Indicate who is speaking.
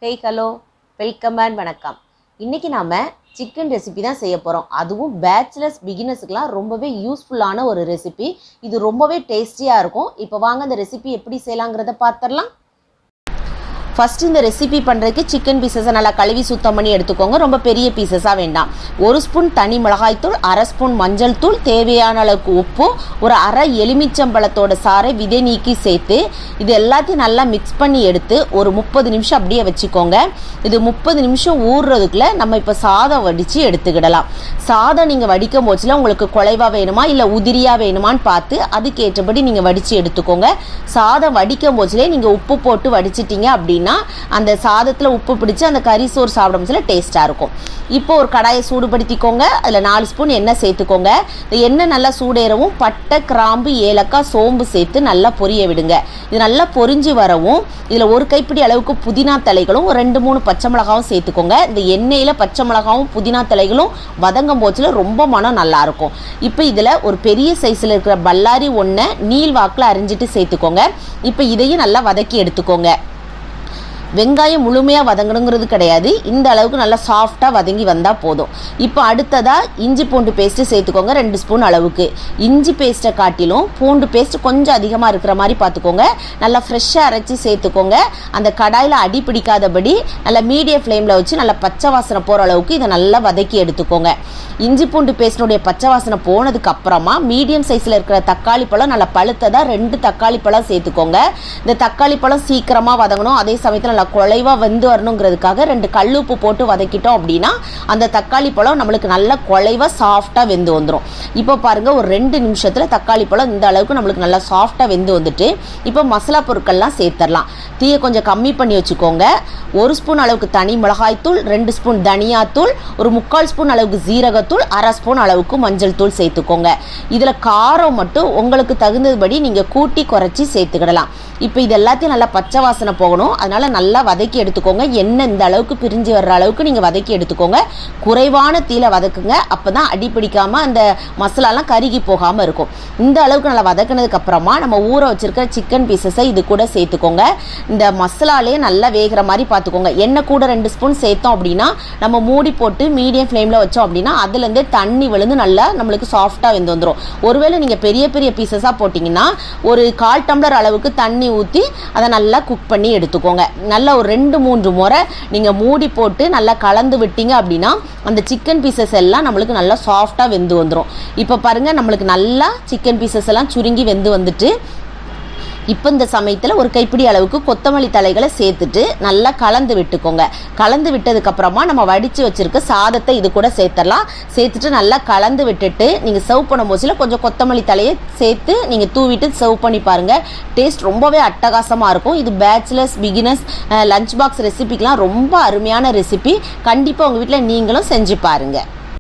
Speaker 1: Hello welcome and வணக்கம். இன்றைக்கி நாம் சிக்கன் ரெசிபி தான் செய்ய போகிறோம். அதுவும் பேச்சுலர்ஸ் பிகினர்ஸுக்கெலாம் ரொம்பவே யூஸ்ஃபுல்லான ஒரு ரெசிபி. இது ரொம்பவே டேஸ்டியாக இருக்கும். இப்போ வாங்க அந்த ரெசிபி எப்படி செய்யலாங்கிறத பார்த்துடலாம். ஃபஸ்ட்டு இந்த ரெசிபி பண்ணுறதுக்கு சிக்கன் பீசஸை நல்லா கழுவி சுத்தம் பண்ணி எடுத்துக்கோங்க. ரொம்ப பெரிய பீசஸாக வேண்டாம். 1 ஸ்பூன் தனி மிளகாய்த்தூள், 1/2 ஸ்பூன் மஞ்சள் தூள், தேவையான அளவுக்கு உப்பு, ஒரு 1/2 எலுமிச்சம்பழத்தோட சாறை விதை நீக்கி சேர்த்து இது எல்லாத்தையும் நல்லா மிக்ஸ் பண்ணி எடுத்து ஒரு 30 நிமிஷம் அப்படியே வச்சுக்கோங்க. இது 30 நிமிஷம் ஊறுறதுக்குள்ளே நம்ம இப்போ சாதம் வடித்து எடுத்துக்கிடலாம். சாதம் நீங்கள் வடிக்கும் போச்சுல உங்களுக்கு குழைவாக வேணுமா இல்லை உதிரியாக வேணுமான்னு பார்த்து அதுக்கேற்றபடி நீங்கள் வடித்து எடுத்துக்கோங்க. சாதம் வடிக்கும் போச்சுலே நீங்கள் உப்பு போட்டு வடிச்சிட்டிங்க அப்படின்னா அந்த சாதத்தில் உப்பு பிடிச்சி அந்த கறி சோறு சாப்பிடும் போதுல டேஸ்ட்டாக இருக்கும். இப்போ ஒரு கடாயை சூடுபடுத்திக்கோங்க. அதில் 4 ஸ்பூன் எண்ணெய் சேர்த்துக்கோங்க. இந்த எண்ணெய் நல்லா சூடேறவும் பட்டை, கிராம்பு, ஏலக்காய், சோம்பு சேர்த்து நல்லா பொரிய விடுங்க. இது நல்லா பொரிஞ்சு வரவும் இதில் ஒரு கைப்பிடி அளவுக்கு புதினா தலைகளும் ஒரு 2-3 பச்சை மிளகாவும் சேர்த்துக்கோங்க. இந்த எண்ணெயில் பச்சை மிளகாவும் புதினா தலைகளும் வதங்கும் போச்சுல ரொம்ப மனம் நல்லாயிருக்கும். இப்போ இதில் ஒரு பெரிய சைஸில் இருக்கிற பல்லாரி ஒன்றை நீள் வாக்கில் அரிஞ்சிட்டு சேர்த்துக்கோங்க. இப்போ இதையும் நல்லா வதக்கி எடுத்துக்கோங்க. வெங்காயம் முழுமையாக வதங்கணுங்கிறது கிடையாது. இந்த அளவுக்கு நல்லா சாஃப்டாக வதங்கி வந்தால் போதும். இப்போ அடுத்ததாக இஞ்சி பூண்டு பேஸ்ட்டு சேர்த்துக்கோங்க. 2 ஸ்பூன் அளவுக்கு. இஞ்சி பேஸ்ட்டை காட்டிலும் பூண்டு பேஸ்ட் கொஞ்சம் அதிகமாக இருக்கிற மாதிரி பார்த்துக்கோங்க. நல்லா ஃப்ரெஷ்ஷாக அரைச்சி சேர்த்துக்கோங்க. அந்த கடாயில் அடி பிடிக்காதபடி நல்லா மீடியம் ஃப்ளேமில் வச்சு நல்லா பச்சை வாசனை போகிற அளவுக்கு இதை நல்லா வதக்கி எடுத்துக்கோங்க. இஞ்சி பூண்டு பேஸ்டினுடைய பச்சை வாசனை போனதுக்கு அப்புறமா மீடியம் சைஸில் இருக்கிற தக்காளி பழம் நல்லா பழுத்ததாக 2 தக்காளி பழம் சேர்த்துக்கோங்க. இந்த தக்காளி பழம் சீக்கிரமாக வதங்கணும், அதே சமயத்தில் நல்லா குழைவாக வெந்து வரணுங்கிறதுக்காக 2 கல்லுப்பு போட்டு வதக்கிட்டோம் அப்படின்னா அந்த தக்காளி பழம் நம்மளுக்கு நல்லா குழைவாக சாஃப்டாக வெந்து வந்துடும். இப்போ பாருங்கள், ஒரு 2 நிமிஷத்தில் தக்காளி பழம் இந்த அளவுக்கு நம்மளுக்கு நல்லா சாஃப்டாக வெந்து வந்துட்டு இப்போ மசாலா பொருட்கள்லாம் சேர்த்துடலாம். தீயை கொஞ்சம் கம்மி பண்ணி வச்சுக்கோங்க. 1 ஸ்பூன் அளவுக்கு தனி மிளகாய்த்தூள், 2 ஸ்பூன் தனியாத்தூள், ஒரு 3/4 ஸ்பூன் அளவுக்கு ஜீரகத்தூள், 1/2 ஸ்பூன் அளவுக்கு மஞ்சள் தூள் சேர்த்துக்கோங்க. இதில் காரம் மட்டும் உங்களுக்கு தகுந்தபடி நீங்கள் கூட்டி குறைச்சி சேர்த்துக்கிடலாம். இப்போ இது எல்லாத்தையும் நல்லா பச்சை வாசனை போகணும். அதனால் நல்லா வதக்கி எடுத்துக்கோங்க. எண்ணெய் இந்த அளவுக்கு பிரிஞ்சு வர்ற அளவுக்கு நீங்கள் வதக்கி எடுத்துக்கோங்க. குறைவான தீயில வதக்குங்க. அப்போ தான் அடி பிடிக்காமல் அந்த மசாலாலாம் கருகி போகாமல் இருக்கும். இந்த அளவுக்கு நல்லா வதக்கினதுக்கு அப்புறமா நம்ம ஊற வச்சிருக்கிற சிக்கன் பீசஸை இது கூட சேர்த்துக்கோங்க. இந்த மசாலாலே நல்லா வேகிற மாதிரி பார்த்துக்கோங்க. எண்ணெய் கூட 2 ஸ்பூன் சேர்த்தோம் அப்படின்னா நம்ம மூடி போட்டு மீடியம் ஃப்ளேமில் வச்சோம் அப்படின்னா அதுலேருந்தே தண்ணி விழுந்து நல்லா நம்மளுக்கு சாஃப்டாக வெந்து வந்துடும். ஒருவேளை நீங்கள் பெரிய பெரிய பீசஸாக போட்டிங்கன்னா ஒரு 1/4 டம்ளர் அளவுக்கு தண்ணி ஊற்றி அதை நல்லா குக் பண்ணி எடுத்துக்கோங்க. நல்லா ஒரு 2-3 முறை நீங்கள் மூடி போட்டு நல்லா கலந்து விட்டீங்க அப்படின்னா அந்த சிக்கன் பீசஸ் எல்லாம் நம்மளுக்கு நல்லா சாஃப்டாக வெந்து வந்துடும். இப்போ பாருங்கள், நம்மளுக்கு நல்லா சிக்கன் பீசஸ் எல்லாம் சுருங்கி வெந்து வந்துட்டு இப்போ இந்த சமயத்தில் ஒரு கைப்பிடி அளவுக்கு கொத்தமல்லி தலைகளை சேர்த்துட்டு நல்லா கலந்து விட்டுக்கோங்க. கலந்து விட்டதுக்கப்புறமா நம்ம வடித்து வச்சுருக்க சாதத்தை இது கூட சேர்த்துடலாம். சேர்த்துட்டு நல்லா கலந்து விட்டுட்டு நீங்கள் சர்வ் பண்ணும் போதுல கொஞ்சம் கொத்தமல்லி தலையை சேர்த்து நீங்கள் தூவிட்டு சர்வ் பண்ணி பாருங்கள். டேஸ்ட் ரொம்பவே அட்டகாசமாக இருக்கும். இது பேச்சுலர்ஸ் பிகினர்ஸ் லஞ்ச் பாக்ஸ் ரெசிபிக்கெலாம் ரொம்ப அருமையான ரெசிபி. கண்டிப்பாக உங்கள் வீட்டில் நீங்களும் செஞ்சு பாருங்கள்.